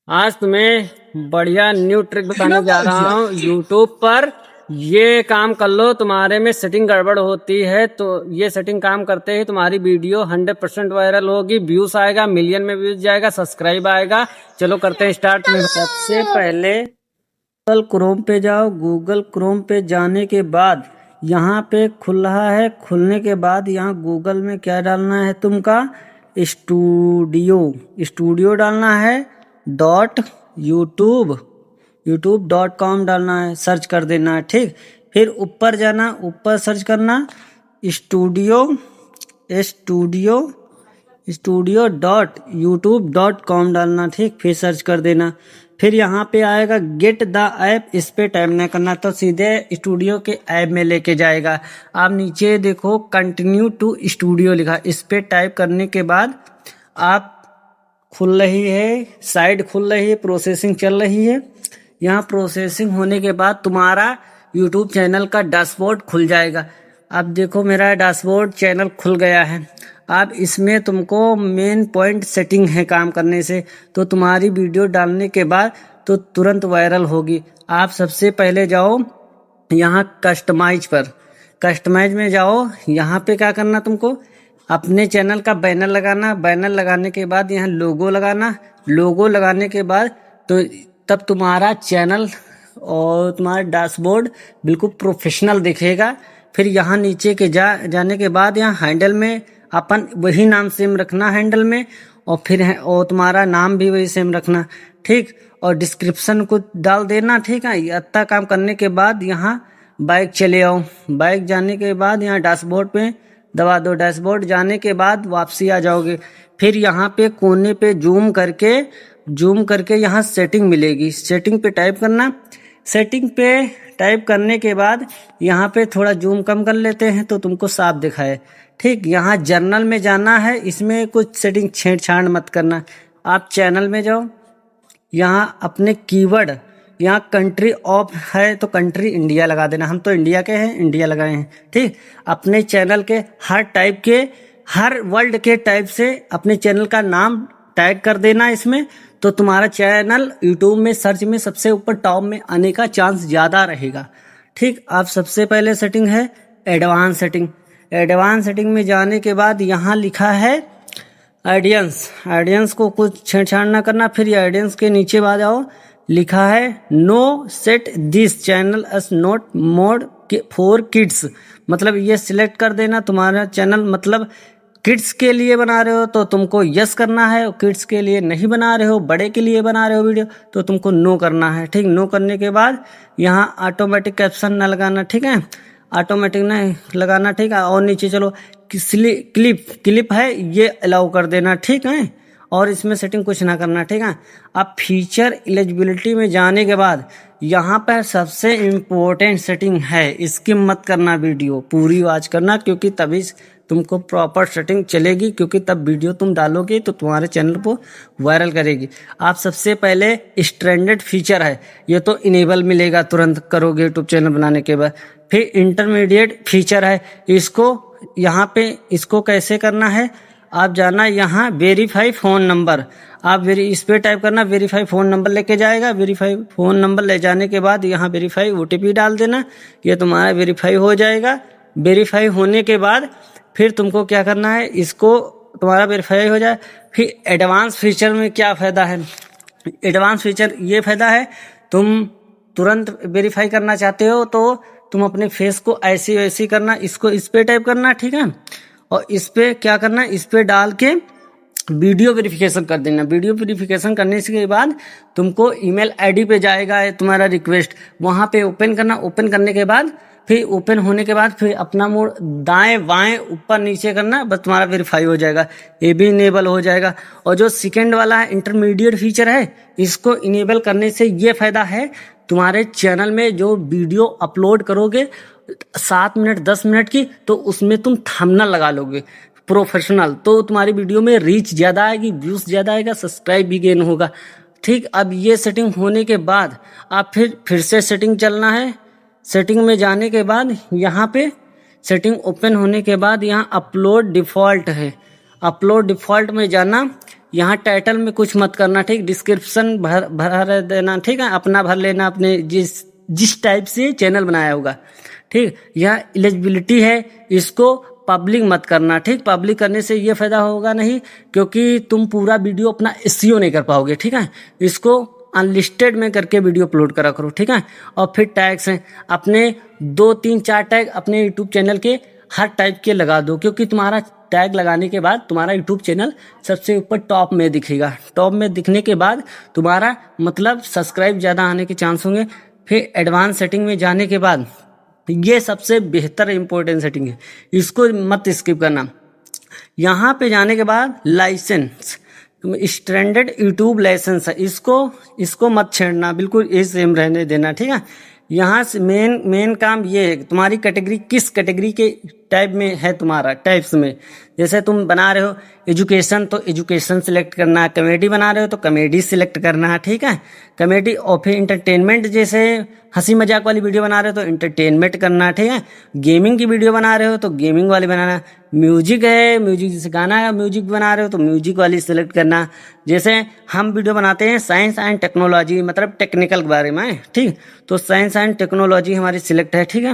आज तुम्हें बढ़िया न्यू ट्रिक बताने जा रहा हूँ यूट्यूब पर। ये काम कर लो, तुम्हारे में सेटिंग गड़बड़ होती है तो ये सेटिंग काम करते ही तुम्हारी वीडियो 100% वायरल होगी, व्यूज आएगा, मिलियन में व्यूज जाएगा, सब्सक्राइब आएगा। चलो करते हैं स्टार्ट। सबसे पहले गूगल क्रोम पे जाओ। गूगल क्रोम पे जाने के बाद यहाँ पे खुल रहा है। खुलने के बाद यहाँ गूगल में क्या डालना है, तुमका स्टूडियो स्टूडियो डालना है। यूट्यूब.com डालना है, सर्च कर देना है। ठीक, फिर ऊपर जाना, ऊपर सर्च करना स्टूडियो स्टूडियो studio.youtube.com डालना। ठीक, फिर सर्च कर देना। फिर यहाँ पे आएगा गेट द ऐप, इस पे टाइप नहीं करना तो सीधे स्टूडियो के ऐप में लेके जाएगा। आप नीचे देखो कंटिन्यू टू स्टूडियो लिखा, इस पे टाइप करने के बाद आप खुल रही है, साइड खुल रही है, प्रोसेसिंग चल रही है। यहाँ प्रोसेसिंग होने के बाद तुम्हारा यूट्यूब चैनल का डैशबोर्ड खुल जाएगा। अब देखो मेरा डैशबोर्ड चैनल खुल गया है। अब इसमें तुमको मेन पॉइंट सेटिंग है काम करने से, तो तुम्हारी वीडियो डालने के बाद तो तुरंत वायरल होगी। आप सबसे पहले जाओ यहाँ कस्टमाइज में जाओ। यहाँ पे क्या करना, तुमको अपने चैनल का बैनर लगाना। बैनर लगाने के बाद यहाँ लोगो लगाना। लोगो लगाने के बाद तो तब तुम्हारा चैनल और तुम्हारा डैशबोर्ड बिल्कुल प्रोफेशनल दिखेगा। फिर यहाँ नीचे के जाने के बाद यहाँ हैंडल में अपन वही नाम सेम रखना हैंडल में, और फिर और तुम्हारा नाम भी वही सेम रखना। ठीक, और डिस्क्रिप्शन को डाल देना। ठीक है, इतना काम करने के बाद यहाँ बाइक चले आओ। बाइक जाने के बाद यहाँ डैशबोर्ड पे दबा दो। डैशबोर्ड जाने के बाद वापसी आ जाओगे। फिर यहाँ पे कोने पे जूम करके यहाँ सेटिंग मिलेगी, सेटिंग पे टाइप करना। सेटिंग पे टाइप करने के बाद यहाँ पे थोड़ा जूम कम कर लेते हैं तो तुमको साफ दिखाए। ठीक, यहाँ जर्नल में जाना है, इसमें कुछ सेटिंग छेड़छाड़ मत करना। आप चैनल में जाओ, यहाँ अपने कीवर्ड, यहाँ कंट्री ऑफ है तो कंट्री इंडिया लगा देना। हम तो इंडिया के हैं, इंडिया लगाए हैं। ठीक, अपने चैनल के हर वर्ल्ड के टाइप से अपने चैनल का नाम टैग कर देना इसमें, तो तुम्हारा चैनल यूट्यूब में सर्च में सबसे ऊपर टॉप में आने का चांस ज़्यादा रहेगा। ठीक, आप सबसे पहले सेटिंग है एडवांस सेटिंग में जाने के बाद यहाँ लिखा है ऑडियंस को कुछ छेड़छाड़ ना करना। फिर ये ऑडियंस के नीचे बाद आओ, लिखा है no set this channel as not made for kids, मतलब ये सिलेक्ट कर देना। तुम्हारा चैनल मतलब किड्स के लिए बना रहे हो तो तुमको यस करना है, और किड्स के लिए नहीं बना रहे हो, बड़े के लिए बना रहे हो वीडियो तो तुमको नो करना है। ठीक, नो करने के बाद यहाँ ऑटोमेटिक कैप्शन ना लगाना। ठीक है, ऑटोमेटिक नहीं लगाना। ठीक है, और नीचे चलो क्लिप है ये अलाउ कर देना। ठीक है, और इसमें सेटिंग कुछ ना करना। ठीक है, अब फीचर एलिजिबिलिटी में जाने के बाद यहाँ पर सबसे इम्पोर्टेंट सेटिंग है, इसकी मत करना, वीडियो पूरी वॉच करना, क्योंकि तभी तुमको प्रॉपर सेटिंग चलेगी, क्योंकि तब वीडियो तुम डालोगे तो तुम्हारे चैनल को वायरल करेगी। आप सबसे पहले स्टैंडर्ड फीचर है, ये तो इनेबल मिलेगा तुरंत करोगे यूट्यूब चैनल बनाने के बाद। फिर इंटरमीडिएट फीचर है, इसको कैसे करना है, आप जाना यहाँ वेरीफाई फ़ोन नंबर, आप इस पे टाइप करना, वेरीफाई फ़ोन नंबर लेके जाएगा। वेरीफाई फ़ोन नंबर ले जाने के बाद यहाँ वेरीफाई OTP डाल देना, ये तुम्हारा वेरीफाई हो जाएगा। वेरीफाई होने के बाद फिर तुमको क्या करना है, इसको तुम्हारा वेरीफाई हो जाए। फिर एडवांस फीचर में क्या फ़ायदा है, एडवांस फीचर ये फ़ायदा है, तुम तुरंत वेरीफाई करना चाहते हो तो तुम अपने फेस को ऐसी वैसी करना, इसको इस पे टाइप करना। ठीक है, और इस पे क्या करना, इस पे डाल के वीडियो वेरिफिकेशन कर देना। वीडियो वेरिफिकेशन करने के बाद तुमको ईमेल आईडी पे जाएगा तुम्हारा रिक्वेस्ट, वहाँ पे ओपन करना। ओपन करने के बाद फिर ओपन होने के बाद फिर अपना मोड दाएं बाएं ऊपर नीचे करना, बस तुम्हारा वेरीफाई हो जाएगा, ये भी इनेबल हो जाएगा। और जो सेकंड वाला है इंटरमीडिएट फीचर है, इसको इनेबल करने से ये फायदा है, तुम्हारे चैनल में जो वीडियो अपलोड करोगे 7 मिनट 10 मिनट की, तो उसमें तुम थंबनेल लगा लोगे प्रोफेशनल, तो तुम्हारी वीडियो में रीच ज़्यादा आएगी, व्यूज़ ज़्यादा आएगा, सब्सक्राइब भी गेन होगा। ठीक, अब ये सेटिंग होने के बाद आप फिर से सेटिंग चलना है। सेटिंग में जाने के बाद यहाँ पे सेटिंग ओपन होने के बाद यहाँ अपलोड डिफ़ॉल्ट है, अपलोड डिफ़ॉल्ट में जाना। यहाँ टाइटल में कुछ मत करना, ठीक। डिस्क्रिप्शन भर देना, ठीक है, अपना भर लेना, अपने जिस टाइप से चैनल बनाया होगा, ठीक। यहाँ एलिजिबिलिटी है, इसको पब्लिक मत करना, ठीक। पब्लिक करने से ये फायदा होगा नहीं, क्योंकि तुम पूरा वीडियो अपना एसईओ नहीं कर पाओगे, ठीक है। इसको अनलिस्टेड में करके वीडियो अपलोड करा करो, ठीक है। और फिर टैग्स हैं, अपने 2 3 4 टैग अपने यूट्यूब चैनल के हर टाइप के लगा दो, क्योंकि तुम्हारा टैग लगाने के बाद तुम्हारा यूट्यूब चैनल सबसे ऊपर टॉप में दिखेगा। टॉप में दिखने के बाद तुम्हारा मतलब सब्सक्राइब ज़्यादा आने के चांस होंगे। फिर एडवांस सेटिंग में जाने के बाद ये सबसे बेहतर इंपॉर्टेंट सेटिंग है, इसको मत स्किप करना। यहाँ पे जाने के बाद लाइसेंस, स्टैंडर्ड यूट्यूब लाइसेंस है, इसको मत छेड़ना, बिल्कुल ये सेम रहने देना, ठीक है। यहाँ से मेन काम ये है तुम्हारी कैटेगरी किस कैटेगरी के टाइप में है, तुम्हारा टाइप्स में। जैसे तुम बना रहे हो एजुकेशन तो एजुकेशन सिलेक्ट करना, कॉमेडी बना रहे हो तो कॉमेडी सिलेक्ट करना, ठीक है। कॉमेडी और फिर इंटरटेनमेंट, जैसे हंसी मजाक वाली वीडियो बना रहे हो तो इंटरटेनमेंट करना, ठीक है। गेमिंग की वीडियो बना रहे हो तो गेमिंग वाली बनाना। म्यूजिक है, म्यूजिक जैसे गाना का म्यूजिक बना रहे हो तो म्यूजिक वाली सिलेक्ट करना। जैसे हम वीडियो बनाते हैं साइंस एंड टेक्नोलॉजी, मतलब टेक्निकल के बारे में, ठीक, तो साइंस एंड टेक्नोलॉजी हमारी सिलेक्ट है, ठीक है।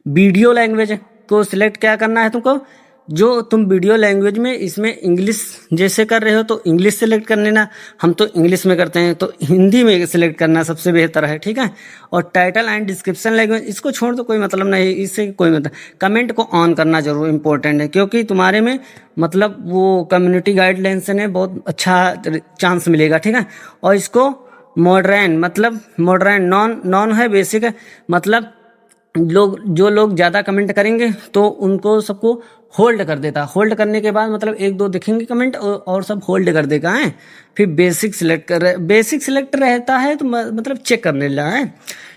वीडियो लैंग्वेज को सिलेक्ट क्या करना है तुमको, जो तुम वीडियो लैंग्वेज में इसमें इंग्लिश जैसे कर रहे हो तो इंग्लिश सेलेक्ट कर लेना, हम तो इंग्लिश में करते हैं तो हिंदी में सिलेक्ट करना सबसे बेहतर है, ठीक है। और टाइटल एंड डिस्क्रिप्शन लैंग्वेज इसको छोड़ दो, कोई मतलब नहीं, इससे कोई मतलब। कमेंट को ऑन करना जरूर इंपॉर्टेंट है, क्योंकि तुम्हारे में मतलब वो कम्युनिटी गाइडलाइन से बहुत अच्छा चांस मिलेगा, ठीक है। और इसको मॉडर्न, मतलब मॉडर्न, नॉन है, बेसिक है, मतलब जो लोग ज़्यादा कमेंट करेंगे तो उनको सबको होल्ड कर देता। होल्ड करने के बाद मतलब 1 2 दिखेंगे कमेंट और सब होल्ड कर देगा है। फिर बेसिक सिलेक्ट रहता है तो मतलब चेक करने लगा है,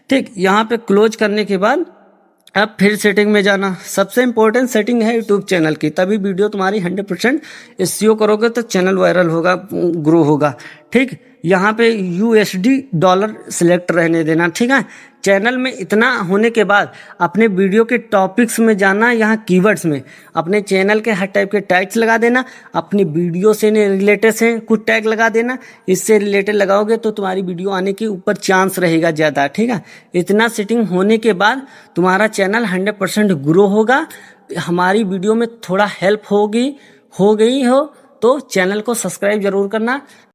ठीक। यहाँ पे क्लोज करने के बाद अब फिर सेटिंग में जाना। सबसे इंपॉर्टेंट सेटिंग है यूट्यूब चैनल की, तभी वीडियो तुम्हारी 100% एसईओ करोगे तो चैनल वायरल होगा, ग्रो होगा, ठीक। यहाँ पे $USD सिलेक्ट रहने देना, ठीक है। चैनल में इतना होने के बाद अपने वीडियो के टॉपिक्स में जाना, यहाँ कीवर्ड्स में अपने चैनल के हर टाइप के टैग्स लगा देना, अपनी वीडियो से रिलेटेड से कुछ टैग लगा देना। इससे रिलेटेड लगाओगे तो तुम्हारी वीडियो आने के ऊपर चांस रहेगा ज़्यादा, ठीक है। इतना सेटिंग होने के बाद तुम्हारा चैनल 100% ग्रो होगा। हमारी वीडियो में थोड़ा हेल्प हो गई हो तो चैनल को सब्सक्राइब जरूर करना।